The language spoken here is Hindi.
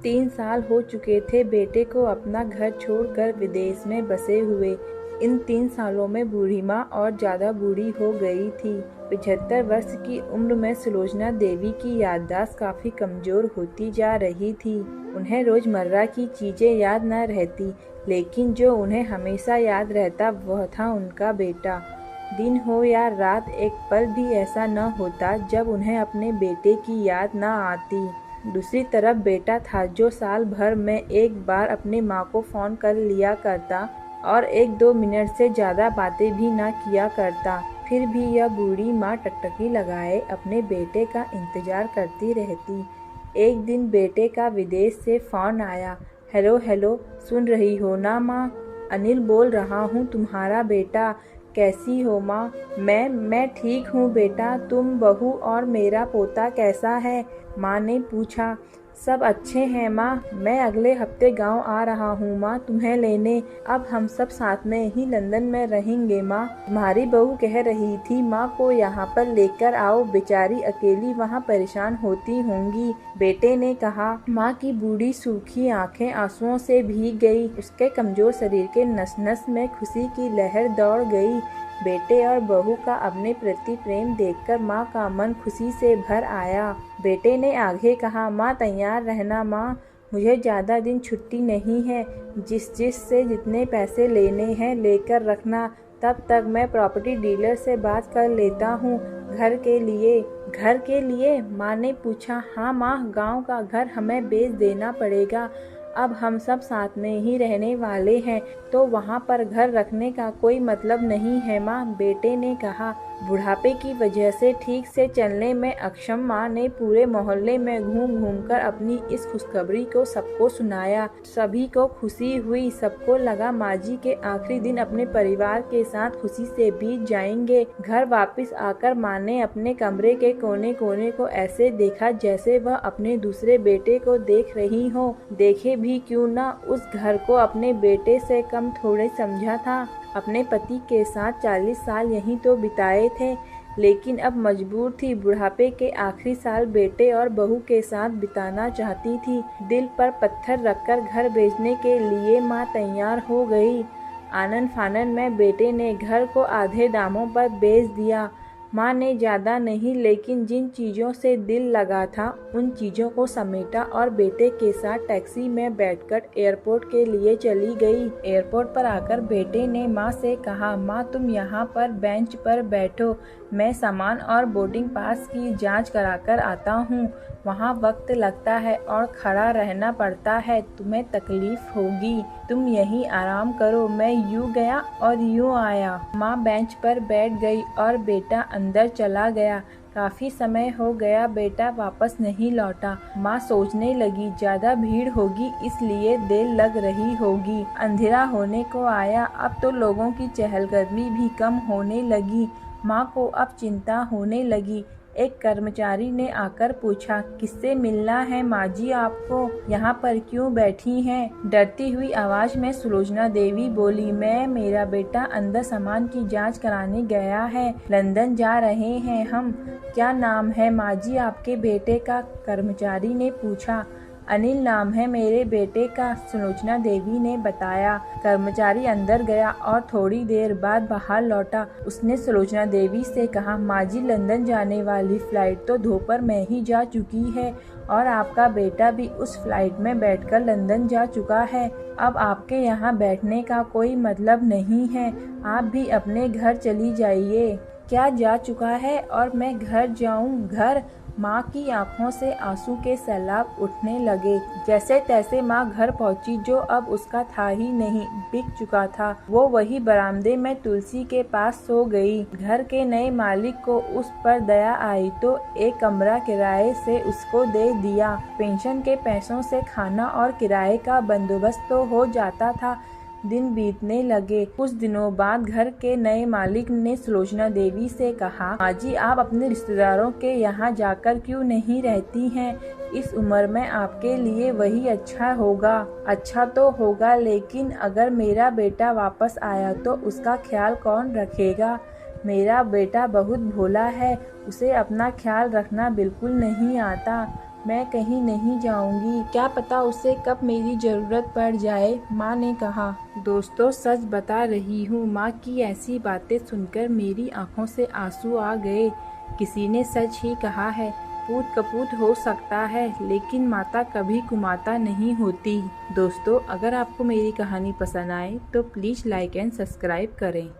3 साल हो चुके थे बेटे को अपना घर छोड़कर विदेश में बसे हुए। इन 3 सालों में बूढ़ी माँ और ज़्यादा बूढ़ी हो गई थी। 75 वर्ष की उम्र में सुलोचना देवी की याददाश्त काफ़ी कमज़ोर होती जा रही थी। उन्हें रोज़मर्रा की चीज़ें याद न रहती, लेकिन जो उन्हें हमेशा याद रहता वह था उनका बेटा। दिन हो या रात, एक पल भी ऐसा न होता जब उन्हें अपने बेटे की याद न आती। दूसरी तरफ बेटा था जो साल भर में एक बार अपने माँ को फ़ोन कर लिया करता और 1-2 मिनट से ज़्यादा बातें भी ना किया करता। फिर भी यह बूढ़ी माँ टकटकी लगाए अपने बेटे का इंतज़ार करती रहती। एक दिन बेटे का विदेश से फ़ोन आया। हेलो हेलो, सुन रही हो ना माँ? अनिल बोल रहा हूँ, तुम्हारा बेटा। कैसी हो माँ? मैं ठीक हूँ बेटा, तुम, बहू और मेरा पोता कैसा है? माँ ने पूछा। सब अच्छे हैं माँ, मैं अगले हफ्ते गांव आ रहा हूँ माँ तुम्हें लेने। अब हम सब साथ में ही लंदन में रहेंगे माँ। तुम्हारी बहू कह रही थी माँ को यहाँ पर लेकर आओ, बेचारी अकेली वहाँ परेशान होती होंगी। बेटे ने कहा। माँ की बूढ़ी सूखी आंखें आंसुओं से भीग गई। उसके कमजोर शरीर के नस नस में खुशी की लहर दौड़ गई। बेटे और बहू का अपने प्रति प्रेम देखकर माँ का मन खुशी से भर आया। बेटे ने आगे कहा, माँ तैयार रहना माँ, मुझे ज़्यादा दिन छुट्टी नहीं है। जिस से जितने पैसे लेने हैं लेकर रखना, तब तक मैं प्रॉपर्टी डीलर से बात कर लेता हूँ। घर के लिए? घर के लिए? माँ ने पूछा। हाँ माँ, गांव का घर हमें बेच देना पड़ेगा। अब हम सब साथ में ही रहने वाले हैं, तो वहाँ पर घर रखने का कोई मतलब नहीं है माँ, बेटे ने कहा। बुढ़ापे की वजह से ठीक से चलने में अक्षम माँ ने पूरे मोहल्ले में घूम घूम कर अपनी इस खुशखबरी को सबको सुनाया। सभी को खुशी हुई। सबको लगा माँ जी के आखिरी दिन अपने परिवार के साथ खुशी से बीत जाएंगे। घर वापस आकर माँ ने अपने कमरे के कोने कोने को ऐसे देखा जैसे वह अपने दूसरे बेटे को देख रही हो। देखे भी क्यों ना, उस घर को अपने बेटे से कम थोड़े समझा था। अपने पति के साथ 40 साल यहीं तो बिताए थे, लेकिन अब मजबूर थी बुढ़ापे के आखिरी साल बेटे और बहू के साथ बिताना चाहती थी। दिल पर पत्थर रखकर घर बेचने के लिए माँ तैयार हो गई। आनन फानन में बेटे ने घर को आधे दामों पर बेच दिया। माँ ने ज़्यादा नहीं, लेकिन जिन चीज़ों से दिल लगा था उन चीज़ों को समेटा और बेटे के साथ टैक्सी में बैठकर एयरपोर्ट के लिए चली गई। एयरपोर्ट पर आकर बेटे ने माँ से कहा, माँ तुम यहाँ पर बेंच पर बैठो, मैं सामान और बोर्डिंग पास की जांच कराकर आता हूँ। वहाँ वक्त लगता है और खड़ा रहना पड़ता है, तुम्हें तकलीफ होगी, तुम यहीं आराम करो। मैं यूँ गया और यूँ आया। माँ बेंच पर बैठ गई और बेटा अंदर चला गया। काफी समय हो गया बेटा वापस नहीं लौटा। माँ सोचने लगी ज्यादा भीड़ होगी इसलिए देर लग रही होगी। अंधेरा होने को आया, अब तो लोगों की चहलकदमी भी कम होने लगी। माँ को अब चिंता होने लगी। एक कर्मचारी ने आकर पूछा, किससे मिलना है माँ जी आपको? यहाँ पर क्यों बैठी हैं? डरती हुई आवाज में सुलोचना देवी बोली, मेरा बेटा अंदर सामान की जांच कराने गया है, लंदन जा रहे हैं हम। क्या नाम है माँ जी आपके बेटे का? कर्मचारी ने पूछा। अनिल नाम है मेरे बेटे का, सुलोचना देवी ने बताया। कर्मचारी अंदर गया और थोड़ी देर बाद बाहर लौटा। उसने सुलोचना देवी से कहा, माँ जी लंदन जाने वाली फ्लाइट तो दोपहर में ही जा चुकी है और आपका बेटा भी उस फ्लाइट में बैठकर लंदन जा चुका है। अब आपके यहाँ बैठने का कोई मतलब नहीं है, आप भी अपने घर चली जाइए। क्या जा चुका है और मैं घर जाऊँ? घर? माँ की आंखों से आंसू के सैलाब उठने लगे। जैसे तैसे माँ घर पहुँची, जो अब उसका था ही नहीं, बिक चुका था। वो वही बरामदे में तुलसी के पास सो गई। घर के नए मालिक को उस पर दया आई तो एक कमरा किराए से उसको दे दिया। पेंशन के पैसों से खाना और किराए का बंदोबस्त तो हो जाता था। दिन बीतने लगे। कुछ दिनों बाद घर के नए मालिक ने सुलोचना देवी से कहा, माँ जी आप अपने रिश्तेदारों के यहाँ जाकर क्यों नहीं रहती हैं? इस उम्र में आपके लिए वही अच्छा होगा। अच्छा तो होगा, लेकिन अगर मेरा बेटा वापस आया तो उसका ख्याल कौन रखेगा? मेरा बेटा बहुत भोला है, उसे अपना ख्याल रखना बिल्कुल नहीं आता। मैं कहीं नहीं जाऊंगी, क्या पता उसे कब मेरी जरूरत पड़ जाए, माँ ने कहा। दोस्तों सच बता रही हूँ, माँ की ऐसी बातें सुनकर मेरी आंखों से आंसू आ गए। किसी ने सच ही कहा है, पूत कपूत हो सकता है लेकिन माता कभी कुमाता नहीं होती। दोस्तों अगर आपको मेरी कहानी पसंद आए तो प्लीज़ लाइक एंड सब्सक्राइब करें।